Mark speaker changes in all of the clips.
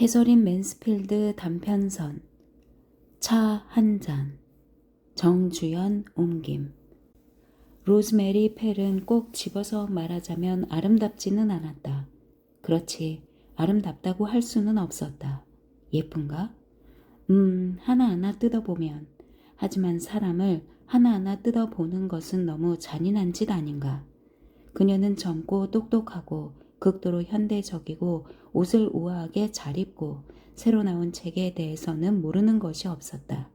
Speaker 1: 캐서린 맨스필드 단편선 차 한 잔 정주연 옮김. 로즈메리 펠은 꼭 집어서 말하자면 아름답지는 않았다. 그렇지, 아름답다고 할 수는 없었다. 예쁜가? 하나하나 뜯어보면. 하지만 사람을 하나하나 뜯어보는 것은 너무 잔인한 짓 아닌가. 그녀는 젊고 똑똑하고 극도로 현대적이고 옷을 우아하게 잘 입고 새로 나온 책에 대해서는 모르는 것이 없었다.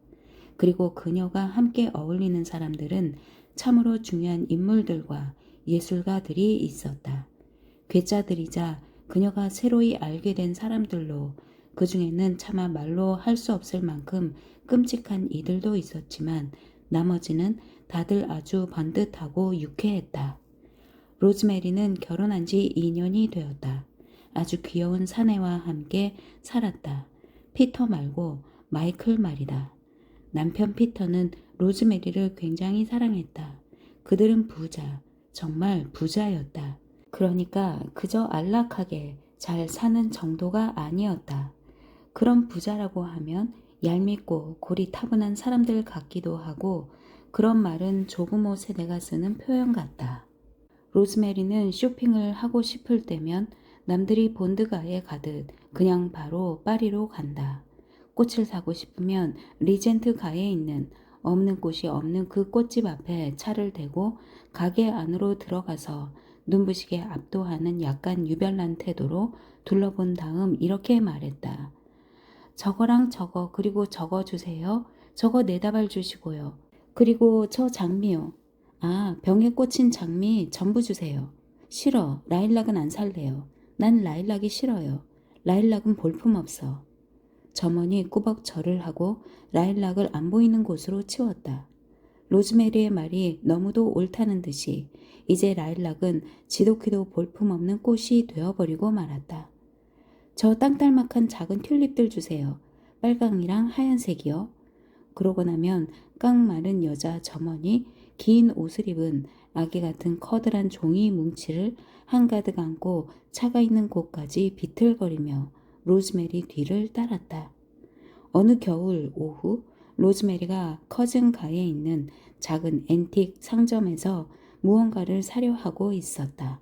Speaker 1: 그리고 그녀가 함께 어울리는 사람들은 참으로 중요한 인물들과 예술가들이 있었다. 괴짜들이자 그녀가 새로이 알게 된 사람들로, 그 중에는 차마 말로 할 수 없을 만큼 끔찍한 이들도 있었지만 나머지는 다들 아주 번듯하고 유쾌했다. 로즈메리는 결혼한 지 2년이 되었다. 아주 귀여운 사내와 함께 살았다. 피터 말고 마이클 말이다. 남편 피터는 로즈메리를 굉장히 사랑했다. 그들은 부자, 정말 부자였다. 그러니까 그저 안락하게 잘 사는 정도가 아니었다. 그런 부자라고 하면 얄밉고 골이 타분한 사람들 같기도 하고, 그런 말은 조부모 세대가 쓰는 표현 같다. 로즈메리는 쇼핑을 하고 싶을 때면 남들이 본드가에 가듯 그냥 바로 파리로 간다. 꽃을 사고 싶으면 리젠트가에 있는 없는 꽃이 없는 그 꽃집 앞에 차를 대고 가게 안으로 들어가서 눈부시게 압도하는 약간 유별난 태도로 둘러본 다음 이렇게 말했다. 저거랑 저거 그리고 저거 주세요. 저거 4다발 주시고요. 그리고 저 장미요. 아, 병에 꽂힌 장미 전부 주세요. 싫어. 라일락은 안 살래요. 난 라일락이 싫어요. 라일락은 볼품없어. 점원이 꾸벅 절을 하고 라일락을 안 보이는 곳으로 치웠다. 로즈메리의 말이 너무도 옳다는 듯이 이제 라일락은 지독히도 볼품없는 꽃이 되어버리고 말았다. 저 땅딸막한 작은 튤립들 주세요. 빨강이랑 하얀색이요. 그러고 나면 깡 마른 여자 점원이 긴 옷을 입은 아기 같은 커다란 종이 뭉치를 한가득 안고 차가 있는 곳까지 비틀거리며 로즈메리 뒤를 따랐다. 어느 겨울 오후 로즈메리가 커즌가에 있는 작은 앤틱 상점에서 무언가를 사려 하고 있었다.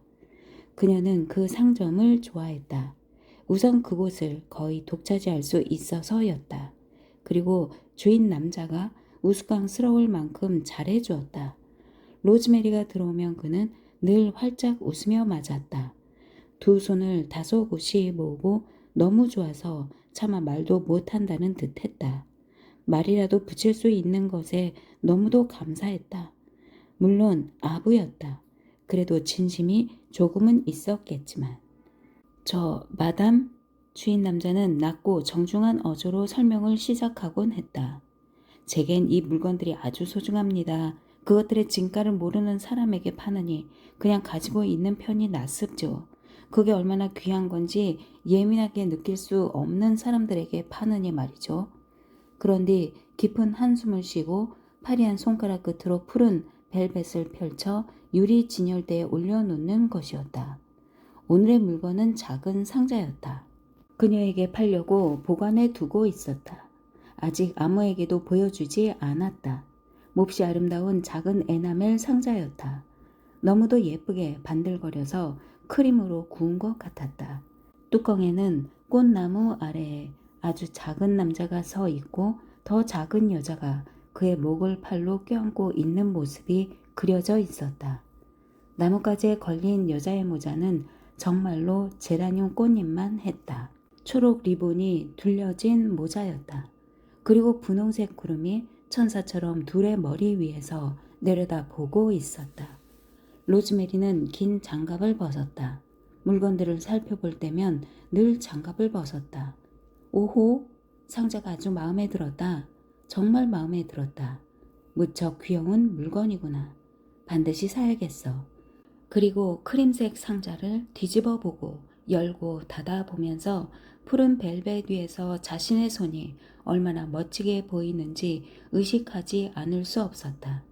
Speaker 1: 그녀는 그 상점을 좋아했다. 우선 그곳을 거의 독차지할 수 있어서였다. 그리고 주인 남자가 우스꽝스러울 만큼 잘해주었다. 로즈메리가 들어오면 그는 늘 활짝 웃으며 맞았다. 두 손을 다소곳이 모으고 너무 좋아서 차마 말도 못한다는 듯 했다. 말이라도 붙일 수 있는 것에 너무도 감사했다. 물론 아부였다. 그래도 진심이 조금은 있었겠지만. 저 마담? 주인 남자는 낮고 정중한 어조로 설명을 시작하곤 했다. 제겐 이 물건들이 아주 소중합니다. 그것들의 진가를 모르는 사람에게 파느니 그냥 가지고 있는 편이 낫습죠. 그게 얼마나 귀한 건지 예민하게 느낄 수 없는 사람들에게 파느니 말이죠. 그런데 깊은 한숨을 쉬고 파리한 손가락 끝으로 푸른 벨벳을 펼쳐 유리 진열대에 올려놓는 것이었다. 오늘의 물건은 작은 상자였다. 그녀에게 팔려고 보관해 두고 있었다. 아직 아무에게도 보여주지 않았다. 몹시 아름다운 작은 에나멜 상자였다. 너무도 예쁘게 반들거려서 크림으로 구운 것 같았다. 뚜껑에는 꽃나무 아래에 아주 작은 남자가 서 있고 더 작은 여자가 그의 목을 팔로 껴안고 있는 모습이 그려져 있었다. 나뭇가지에 걸린 여자의 모자는 정말로 제라늄 꽃잎만 했다. 초록 리본이 둘려진 모자였다. 그리고 분홍색 구름이 천사처럼 둘의 머리 위에서 내려다 보고 있었다. 로즈메리는 긴 장갑을 벗었다. 물건들을 살펴볼 때면 늘 장갑을 벗었다. 오호, 상자가 아주 마음에 들었다. 정말 마음에 들었다. 무척 귀여운 물건이구나. 반드시 사야겠어. 그리고 크림색 상자를 뒤집어 보고 열고 닫아 보면서 푸른 벨벳 위에서 자신의 손이 얼마나 멋지게 보이는지 의식하지 않을 수 없었다.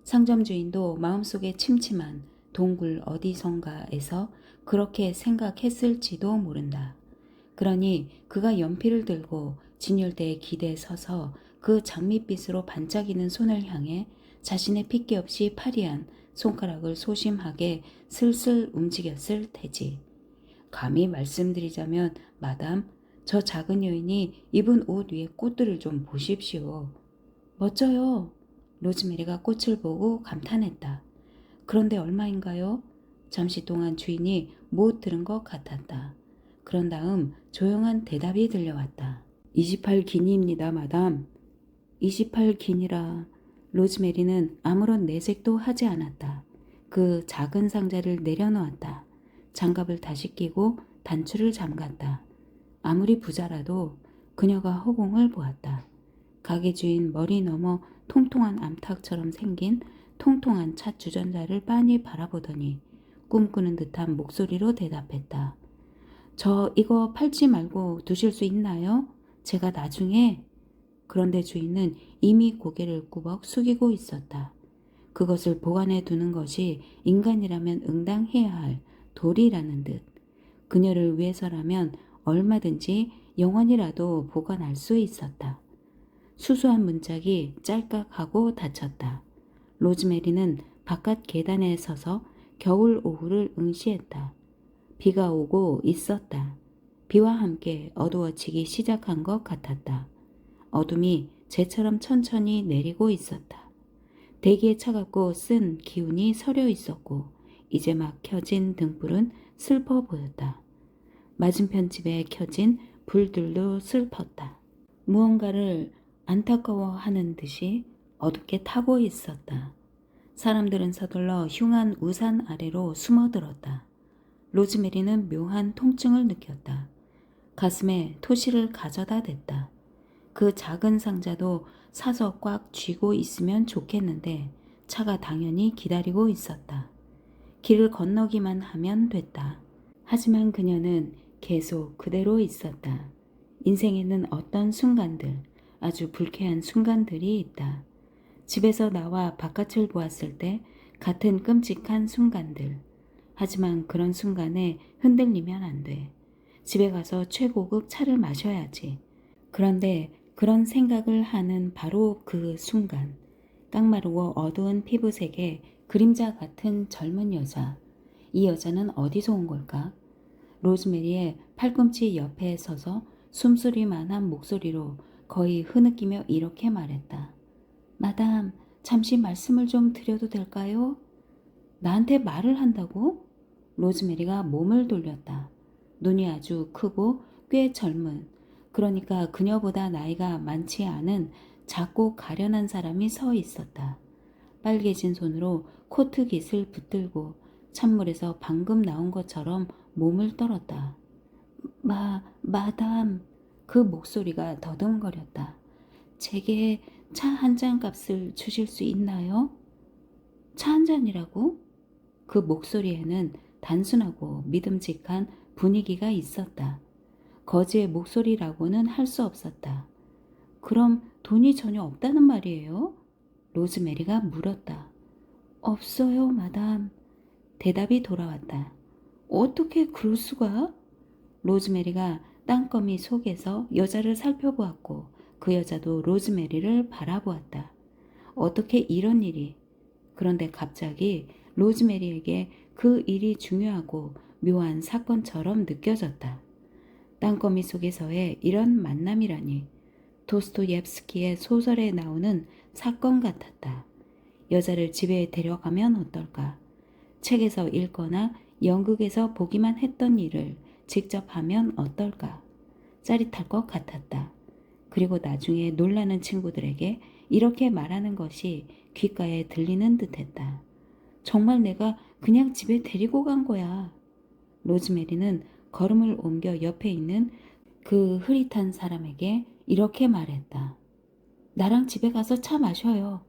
Speaker 1: 상점 주인도 마음속에 침침한 동굴 어디선가에서 그렇게 생각했을지도 모른다. 그러니 그가 연필을 들고 진열대에 기대에 서서 그 장밋빛으로 반짝이는 손을 향해 자신의 핏기 없이 파리한 손가락을 소심하게 슬슬 움직였을 테지. 감히 말씀드리자면 마담, 저 작은 여인이 입은 옷 위에 꽃들을 좀 보십시오. 멋져요. 로즈메리가 꽃을 보고 감탄했다. 그런데 얼마인가요? 잠시 동안 주인이 못 들은 것 같았다. 그런 다음 조용한 대답이 들려왔다. 28기니입니다, 마담. 28기니라. 로즈메리는 아무런 내색도 하지 않았다. 그 작은 상자를 내려놓았다. 장갑을 다시 끼고 단추를 잠갔다. 아무리 부자라도 그녀가 허공을 보았다. 가게 주인 머리 너머 통통한 암탉처럼 생긴 통통한 차 주전자를 빤히 바라보더니 꿈꾸는 듯한 목소리로 대답했다. 저 이거 팔지 말고 두실 수 있나요? 제가 나중에. 그런데 주인은 이미 고개를 꾸벅 숙이고 있었다. 그것을 보관해 두는 것이 인간이라면 응당해야 할 도리라는 듯. 그녀를 위해서라면 얼마든지 영원이라도 보관할 수 있었다. 수수한 문짝이 짤깍하고 닫혔다. 로즈메리는 바깥 계단에 서서 겨울 오후를 응시했다. 비가 오고 있었다. 비와 함께 어두워지기 시작한 것 같았다. 어둠이 재처럼 천천히 내리고 있었다. 대기에 차갑고 쓴 기운이 서려 있었고 이제 막 켜진 등불은 슬퍼 보였다. 맞은편 집에 켜진 불들도 슬펐다. 무언가를 안타까워하는 듯이 어둡게 타고 있었다. 사람들은 서둘러 흉한 우산 아래로 숨어들었다. 로즈메리는 묘한 통증을 느꼈다. 가슴에 토시를 가져다 댔다. 그 작은 상자도 사서 꽉 쥐고 있으면 좋겠는데 차가 당연히 기다리고 있었다. 길을 건너기만 하면 됐다. 하지만 그녀는 계속 그대로 있었다. 인생에는 어떤 순간들, 아주 불쾌한 순간들이 있다. 집에서 나와 바깥을 보았을 때 같은 끔찍한 순간들. 하지만 그런 순간에 흔들리면 안 돼. 집에 가서 최고급 차를 마셔야지. 그런데 그런 생각을 하는 바로 그 순간, 깡마르고 어두운 피부색의 그림자 같은 젊은 여자. 이 여자는 어디서 온 걸까? 로즈메리의 팔꿈치 옆에 서서 숨소리만한 목소리로 거의 흐느끼며 이렇게 말했다. 마담, 잠시 말씀을 좀 드려도 될까요? 나한테 말을 한다고? 로즈메리가 몸을 돌렸다. 눈이 아주 크고 꽤 젊은, 그러니까 그녀보다 나이가 많지 않은 작고 가련한 사람이 서 있었다. 빨개진 손으로 코트 깃을 붙들고 찬물에서 방금 나온 것처럼 몸을 떨었다. 마담. 그 목소리가 더듬거렸다. 제게 차 한 잔 값을 주실 수 있나요? 차 한 잔이라고? 그 목소리에는 단순하고 믿음직한 분위기가 있었다. 거지의 목소리라고는 할 수 없었다. 그럼 돈이 전혀 없다는 말이에요? 로즈메리가 물었다. 없어요, 마담. 대답이 돌아왔다. 어떻게 그럴 수가? 로즈메리가 땅거미 속에서 여자를 살펴보았고 그 여자도 로즈메리를 바라보았다. 어떻게 이런 일이? 그런데 갑자기 로즈메리에게 그 일이 중요하고 묘한 사건처럼 느껴졌다. 땅거미 속에서의 이런 만남이라니 도스토옙스키의 소설에 나오는 사건 같았다. 여자를 집에 데려가면 어떨까? 책에서 읽거나 연극에서 보기만 했던 일을 직접 하면 어떨까? 짜릿할 것 같았다. 그리고 나중에 놀라는 친구들에게 이렇게 말하는 것이 귓가에 들리는 듯했다. 정말 내가 그냥 집에 데리고 간 거야. 로즈메리는 걸음을 옮겨 옆에 있는 그 흐릿한 사람에게 이렇게 말했다. 나랑 집에 가서 차 마셔요.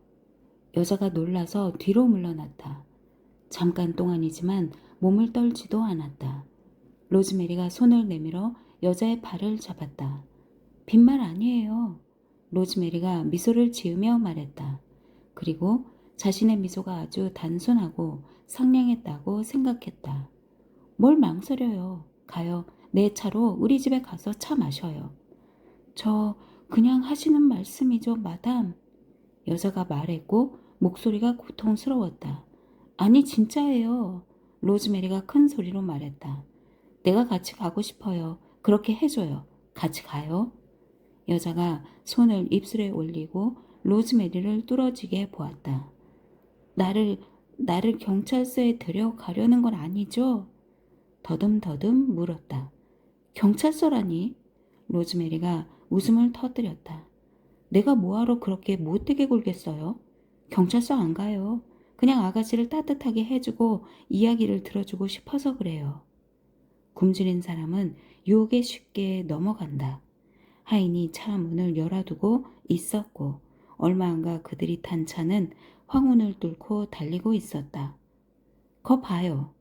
Speaker 1: 여자가 놀라서 뒤로 물러났다. 잠깐 동안이지만 몸을 떨지도 않았다. 로즈메리가 손을 내밀어 여자의 발을 잡았다. 빈말 아니에요. 로즈메리가 미소를 지으며 말했다. 그리고 자신의 미소가 아주 단순하고 상냥했다고 생각했다. 뭘 망설여요. 가요. 내 차로 우리 집에 가서 차 마셔요. 저 그냥 하시는 말씀이죠, 마담. 여자가 말했고 목소리가 고통스러웠다. 아니, 진짜예요. 로즈메리가 큰 소리로 말했다. 내가 같이 가고 싶어요. 그렇게 해줘요. 같이 가요. 여자가 손을 입술에 올리고 로즈메리를 뚫어지게 보았다. 나를, 나를 경찰서에 데려가려는 건 아니죠? 더듬더듬 물었다. 경찰서라니? 로즈메리가 웃음을 터뜨렸다. 내가 뭐하러 그렇게 못되게 굴겠어요? 경찰서 안 가요. 그냥 아가씨를 따뜻하게 해주고 이야기를 들어주고 싶어서 그래요. 굶주린 사람은 유혹에 쉽게 넘어간다. 하인이 차 문을 열어두고 있었고 얼마 안가 그들이 탄 차는 황혼을 뚫고 달리고 있었다. 거 봐요.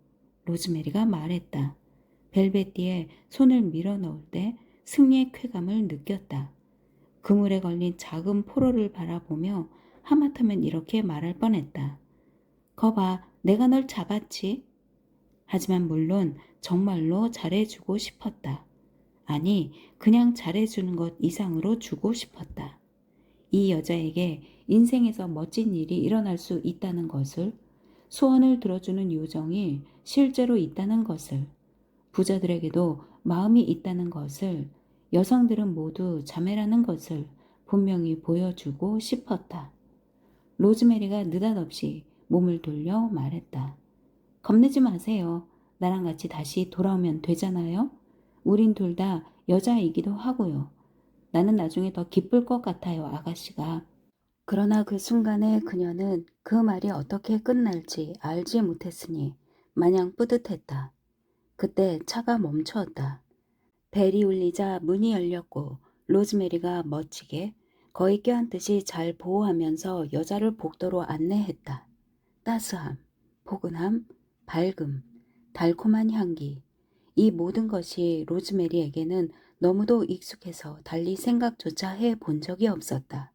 Speaker 1: 로즈메리가 말했다. 벨벳띠에 손을 밀어넣을 때 승리의 쾌감을 느꼈다. 그물에 걸린 작은 포로를 바라보며 하마터면 이렇게 말할 뻔했다. 거봐, 내가 널 잡았지? 하지만 물론 정말로 잘해주고 싶었다. 아니, 그냥 잘해주는 것 이상으로 주고 싶었다. 이 여자에게 인생에서 멋진 일이 일어날 수 있다는 것을, 소원을 들어주는 요정이 실제로 있다는 것을, 부자들에게도 마음이 있다는 것을, 여성들은 모두 자매라는 것을 분명히 보여주고 싶었다. 로즈메리가 느닷없이 몸을 돌려 말했다. 겁내지 마세요. 나랑 같이 다시 돌아오면 되잖아요. 우린 둘 다 여자이기도 하고요. 나는 나중에 더 기쁠 것 같아요, 아가씨가. 그러나 그 순간에 그녀는 그 말이 어떻게 끝날지 알지 못했으니 마냥 뿌듯했다. 그때 차가 멈추었다. 벨이 울리자 문이 열렸고 로즈메리가 멋지게 거의 껴안듯이 잘 보호하면서 여자를 복도로 안내했다. 따스함, 포근함, 밝음, 달콤한 향기. 이 모든 것이 로즈메리에게는 너무도 익숙해서 달리 생각조차 해본 적이 없었다.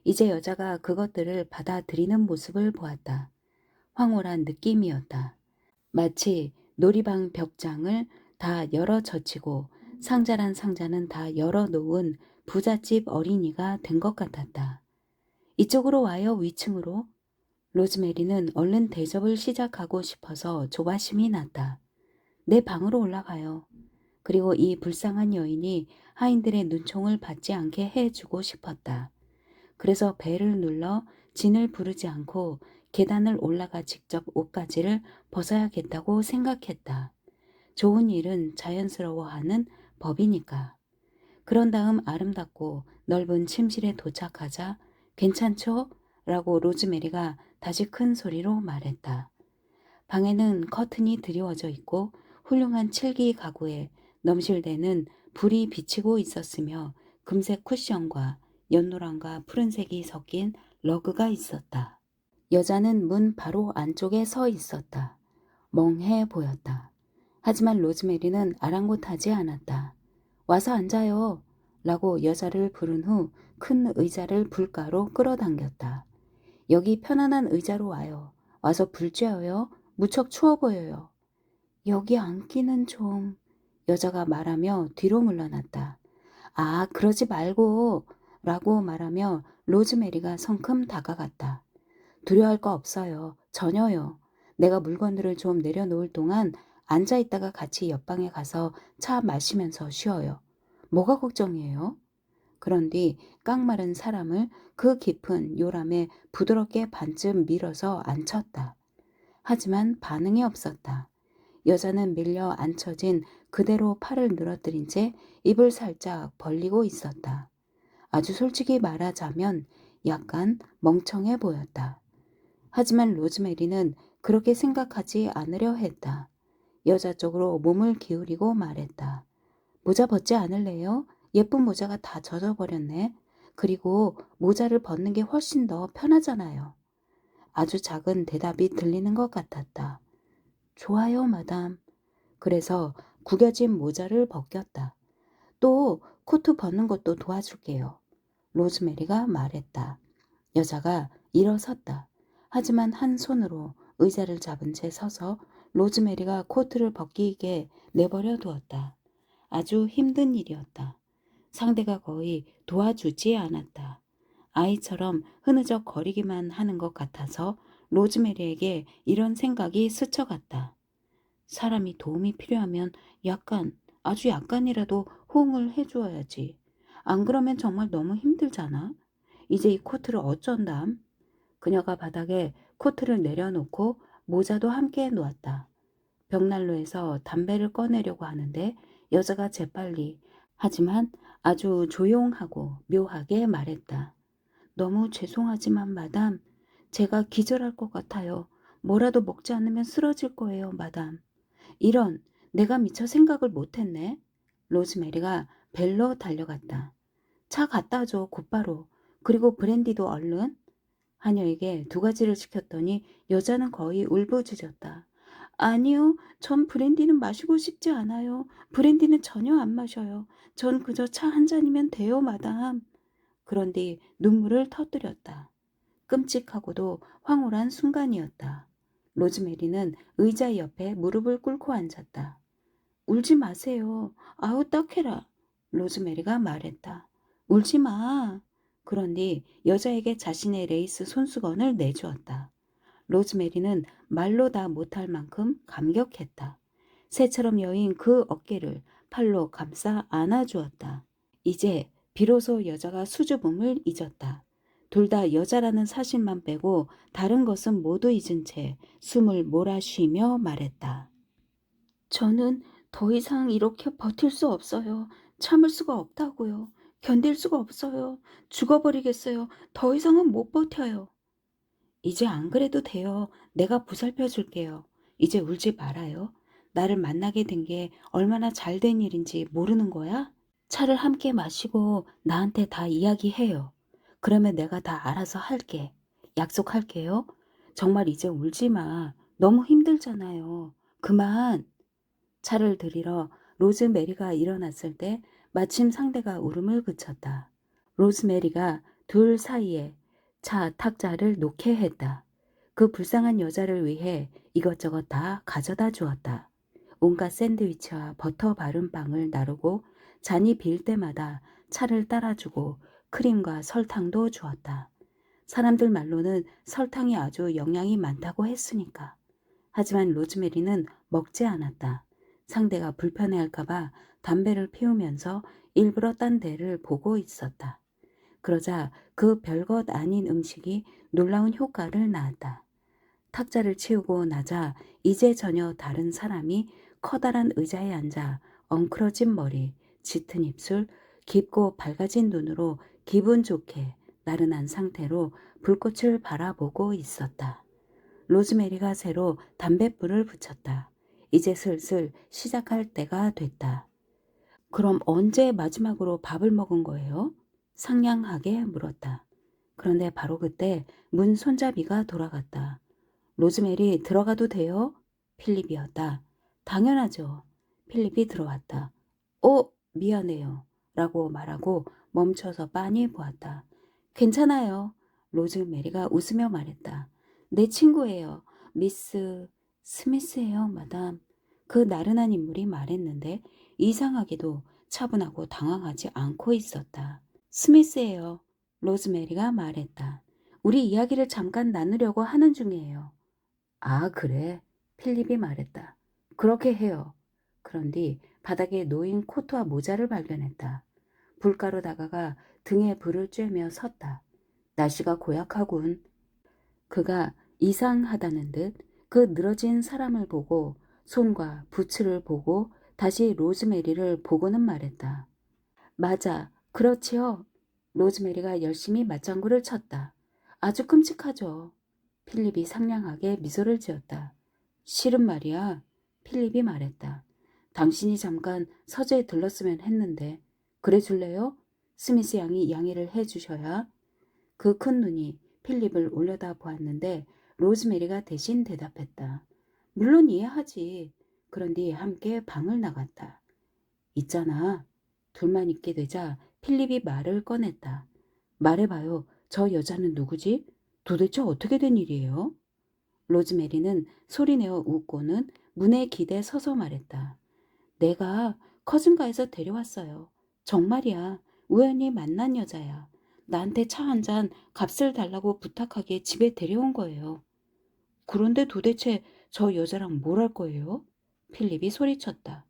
Speaker 1: 이제 여자가 그것들을 받아들이는 모습을 보았다. 황홀한 느낌이었다. 마치 놀이방 벽장을 다 열어 젖히고 상자란 상자는 다 열어놓은 부잣집 어린이가 된 것 같았다. 이쪽으로 와요, 위층으로. 로즈메리는 얼른 대접을 시작하고 싶어서 조바심이 났다. 내 방으로 올라가요. 그리고 이 불쌍한 여인이 하인들의 눈총을 받지 않게 해주고 싶었다. 그래서 벨을 눌러 진을 부르지 않고 계단을 올라가 직접 옷가지를 벗어야겠다고 생각했다. 좋은 일은 자연스러워하는 법이니까. 그런 다음 아름답고 넓은 침실에 도착하자 괜찮죠? 라고 로즈메리가 다시 큰 소리로 말했다. 방에는 커튼이 드리워져 있고 훌륭한 칠기 가구에 넘실대는 불이 비치고 있었으며 금색 쿠션과 연노랑과 푸른색이 섞인 러그가 있었다. 여자는 문 바로 안쪽에 서 있었다. 멍해 보였다. 하지만 로즈메리는 아랑곳하지 않았다. 와서 앉아요. 라고 여자를 부른 후 큰 의자를 불가로 끌어당겼다. 여기 편안한 의자로 와요. 와서 불 쬐어요. 무척 추워 보여요. 여기 앉기는 좀... 여자가 말하며 뒤로 물러났다. 아, 그러지 말고... 라고 말하며 로즈메리가 성큼 다가갔다. 두려워할 거 없어요. 전혀요. 내가 물건들을 좀 내려놓을 동안 앉아있다가 같이 옆방에 가서 차 마시면서 쉬어요. 뭐가 걱정이에요? 그런 뒤 깡마른 사람을 그 깊은 요람에 부드럽게 반쯤 밀어서 앉혔다. 하지만 반응이 없었다. 여자는 밀려 앉혀진 그대로 팔을 늘어뜨린 채 입을 살짝 벌리고 있었다. 아주 솔직히 말하자면 약간 멍청해 보였다. 하지만 로즈메리는 그렇게 생각하지 않으려 했다. 여자 쪽으로 몸을 기울이고 말했다. 모자 벗지 않을래요? 예쁜 모자가 다 젖어버렸네. 그리고 모자를 벗는 게 훨씬 더 편하잖아요. 아주 작은 대답이 들리는 것 같았다. 좋아요, 마담. 그래서 구겨진 모자를 벗겼다. 또 코트 벗는 것도 도와줄게요. 로즈메리가 말했다. 여자가 일어섰다. 하지만 한 손으로 의자를 잡은 채 서서 로즈메리가 코트를 벗기게 내버려 두었다. 아주 힘든 일이었다. 상대가 거의 도와주지 않았다. 아이처럼 흐느적 거리기만 하는 것 같아서 로즈메리에게 이런 생각이 스쳐갔다. 사람이 도움이 필요하면 약간, 아주 약간이라도 호응을 해주어야지. 안 그러면 정말 너무 힘들잖아. 이제 이 코트를 어쩐담? 그녀가 바닥에 코트를 내려놓고 모자도 함께 놓았다. 벽난로에서 담배를 꺼내려고 하는데 여자가 재빨리, 하지만 아주 조용하고 묘하게 말했다. 너무 죄송하지만 마담, 제가 기절할 것 같아요. 뭐라도 먹지 않으면 쓰러질 거예요, 마담. 이런, 내가 미처 생각을 못했네. 로즈메리가 벨로 달려갔다. 차 갖다 줘, 곧바로. 그리고 브랜디도 얼른. 하녀에게 두 가지를 시켰더니 여자는 거의 울부짖었다. 아니요, 전 브랜디는 마시고 싶지 않아요. 브랜디는 전혀 안 마셔요. 전 그저 차 한 잔이면 돼요, 마담. 그런 뒤 눈물을 터뜨렸다. 끔찍하고도 황홀한 순간이었다. 로즈메리는 의자 옆에 무릎을 꿇고 앉았다. 울지 마세요. 아우 딱해라. 로즈메리가 말했다. 울지 마. 그런 뒤 여자에게 자신의 레이스 손수건을 내주었다. 로즈메리는 말로 다 못할 만큼 감격했다. 새처럼 여인 그 어깨를 팔로 감싸 안아주었다. 이제 비로소 여자가 수줍음을 잊었다. 둘 다 여자라는 사실만 빼고 다른 것은 모두 잊은 채 숨을 몰아쉬며 말했다. 저는 더 이상 이렇게 버틸 수 없어요. 참을 수가 없다고요. 견딜 수가 없어요. 죽어버리겠어요. 더 이상은 못 버텨요. 이제 안 그래도 돼요. 내가 보살펴 줄게요. 이제 울지 말아요. 나를 만나게 된 게 얼마나 잘된 일인지 모르는 거야? 차를 함께 마시고 나한테 다 이야기해요. 그러면 내가 다 알아서 할게. 약속할게요. 정말 이제 울지 마. 너무 힘들잖아요. 그만. 차를 들이러 로즈메리가 일어났을 때 마침 상대가 울음을 그쳤다. 로즈메리가 둘 사이에 차 탁자를 놓게 했다. 그 불쌍한 여자를 위해 이것저것 다 가져다 주었다. 온갖 샌드위치와 버터 바른 빵을 나르고 잔이 빌 때마다 차를 따라주고 크림과 설탕도 주었다. 사람들 말로는 설탕이 아주 영양이 많다고 했으니까. 하지만 로즈메리는 먹지 않았다. 상대가 불편해할까봐 담배를 피우면서 일부러 딴 데를 보고 있었다. 그러자 그 별것 아닌 음식이 놀라운 효과를 낳았다. 탁자를 치우고 나자 이제 전혀 다른 사람이 커다란 의자에 앉아 엉클어진 머리, 짙은 입술, 깊고 밝아진 눈으로 기분 좋게 나른한 상태로 불꽃을 바라보고 있었다. 로즈메리가 새로 담뱃불을 붙였다. 이제 슬슬 시작할 때가 됐다. 그럼 언제 마지막으로 밥을 먹은 거예요? 상냥하게 물었다. 그런데 바로 그때 문 손잡이가 돌아갔다. 로즈메리 들어가도 돼요? 필립이었다. 당연하죠. 필립이 들어왔다. 미안해요. 라고 말하고 멈춰서 빤히 보았다. 괜찮아요. 로즈메리가 웃으며 말했다. 내 친구예요. 미스 스미스예요, 마담. 그 나른한 인물이 말했는데 이상하게도 차분하고 당황하지 않고 있었다. 스미스예요. 로즈메리가 말했다. 우리 이야기를 잠깐 나누려고 하는 중이에요. 아, 그래? 필립이 말했다. 그렇게 해요. 그런 뒤 바닥에 놓인 코트와 모자를 발견했다. 불가로 다가가 등에 불을 쬐며 섰다. 날씨가 고약하군. 그가 이상하다는 듯 그 늘어진 사람을 보고 손과 부츠를 보고 다시 로즈메리를 보고는 말했다. 맞아, 그렇지요. 로즈메리가 열심히 맞장구를 쳤다. 아주 끔찍하죠. 필립이 상냥하게 미소를 지었다. 실은 말이야. 필립이 말했다. 당신이 잠깐 서재에 들렀으면 했는데 그래 줄래요? 스미스 양이 양해를 해 주셔야. 그 큰 눈이 필립을 올려다 보았는데 로즈메리가 대신 대답했다. 물론 이해하지. 그런 뒤 함께 방을 나갔다. 있잖아. 둘만 있게 되자 필립이 말을 꺼냈다. 말해봐요. 저 여자는 누구지? 도대체 어떻게 된 일이에요? 로즈메리는 소리내어 웃고는 문에 기대 서서 말했다. 내가 커즌가에서 데려왔어요. 정말이야. 우연히 만난 여자야. 나한테 차 한 잔 값을 달라고 부탁하기에 집에 데려온 거예요. 그런데 도대체 저 여자랑 뭘 할 거예요? 필립이 소리쳤다.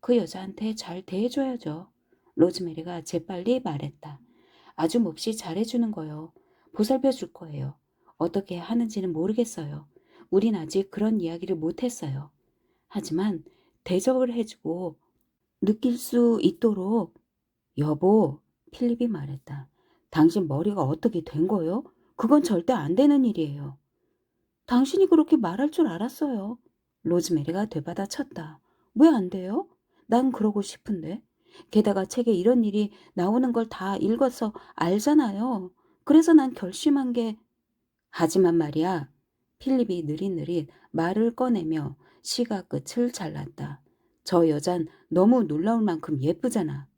Speaker 1: 그 여자한테 잘 대해줘야죠. 로즈메리가 재빨리 말했다. 아주 몹시 잘해주는 거요. 보살펴 줄 거예요. 어떻게 하는지는 모르겠어요. 우린 아직 그런 이야기를 못했어요. 하지만 대접을 해주고 느낄 수 있도록 여보, 필립이 말했다. 당신 머리가 어떻게 된 거요? 그건 절대 안 되는 일이에요. 당신이 그렇게 말할 줄 알았어요. 로즈메리가 되받아쳤다. 왜 안 돼요? 난 그러고 싶은데. 게다가 책에 이런 일이 나오는 걸 다 읽어서 알잖아요. 그래서 난 결심한 게 하지만 말이야. 필립이 느릿느릿 말을 꺼내며 시가 끝을 잘랐다. 저 여잔 너무 놀라울 만큼 예쁘잖아.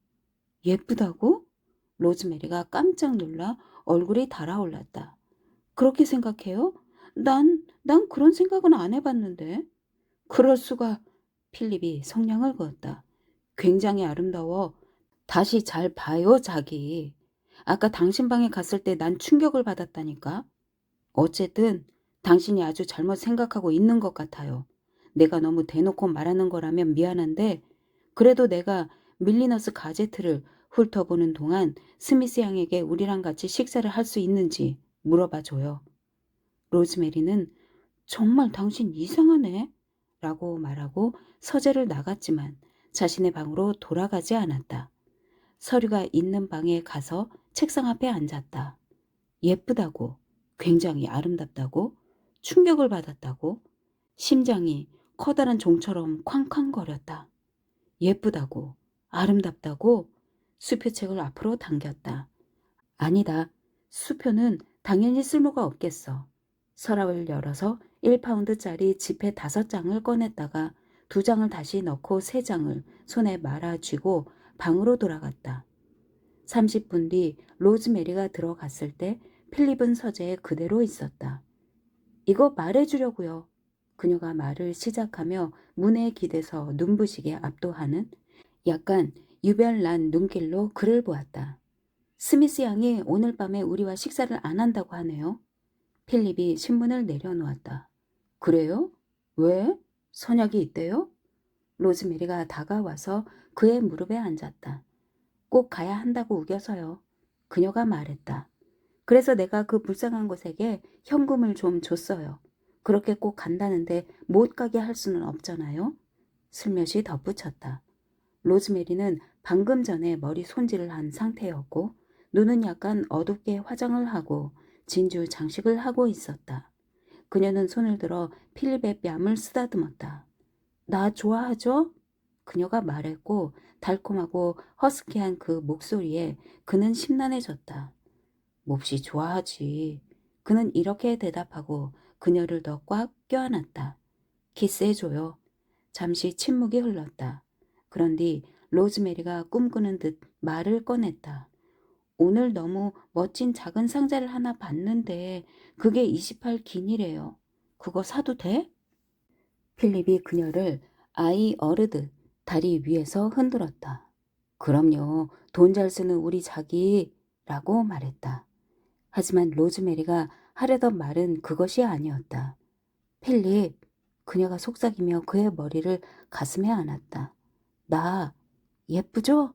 Speaker 1: 예쁘다고? 로즈메리가 깜짝 놀라 얼굴이 달아올랐다. 그렇게 생각해요? 난 그런 생각은 안 해봤는데. 그럴 수가. 필립이 성량을 그었다. 굉장히 아름다워. 다시 잘 봐요, 자기. 아까 당신 방에 갔을 때 난 충격을 받았다니까. 어쨌든 당신이 아주 잘못 생각하고 있는 것 같아요. 내가 너무 대놓고 말하는 거라면 미안한데 그래도 내가 밀리너스 가제트를 훑어보는 동안 스미스 양에게 우리랑 같이 식사를 할 수 있는지 물어봐 줘요. 로즈메리는 정말 당신 이상하네 라고 말하고 서재를 나갔지만 자신의 방으로 돌아가지 않았다. 서류가 있는 방에 가서 책상 앞에 앉았다. 예쁘다고, 굉장히 아름답다고, 충격을 받았다고, 심장이 커다란 종처럼 쾅쾅거렸다. 예쁘다고, 아름답다고, 수표책을 앞으로 당겼다. 아니다. 수표는 당연히 쓸모가 없겠어. 서랍을 열어서 1파운드짜리 지폐 5장을 꺼냈다가 2장을 다시 넣고 3장을 손에 말아 쥐고 방으로 돌아갔다. 30분 뒤 로즈메리가 들어갔을 때 필립은 서재에 그대로 있었다. 이거 말해주려고요. 그녀가 말을 시작하며 문에 기대서 눈부시게 압도하는 약간 유별난 눈길로 그를 보았다. 스미스 양이 오늘 밤에 우리와 식사를 안 한다고 하네요. 필립이 신문을 내려놓았다. 그래요? 왜? 선약이 있대요? 로즈메리가 다가와서 그의 무릎에 앉았다. 꼭 가야 한다고 우겨서요. 그녀가 말했다. 그래서 내가 그 불쌍한 곳에게 현금을 좀 줬어요. 그렇게 꼭 간다는데 못 가게 할 수는 없잖아요. 슬며시 덧붙였다. 로즈메리는 방금 전에 머리 손질을 한 상태였고 눈은 약간 어둡게 화장을 하고 진주 장식을 하고 있었다. 그녀는 손을 들어 필립의 뺨을 쓰다듬었다. 나 좋아하죠? 그녀가 말했고 달콤하고 허스키한 그 목소리에 그는 심란해졌다. 몹시 좋아하지. 그는 이렇게 대답하고 그녀를 더 꽉 껴안았다. 키스해줘요. 잠시 침묵이 흘렀다. 그런 뒤 로즈메리가 꿈꾸는 듯 말을 꺼냈다. 오늘 너무 멋진 작은 상자를 하나 봤는데 그게 28 기니래요. 그거 사도 돼? 필립이 그녀를 아이 어르듯 다리 위에서 흔들었다. 그럼요. 돈 잘 쓰는 우리 자기라고 말했다. 하지만 로즈메리가 하려던 말은 그것이 아니었다. 필립, 그녀가 속삭이며 그의 머리를 가슴에 안았다. 나 예쁘죠?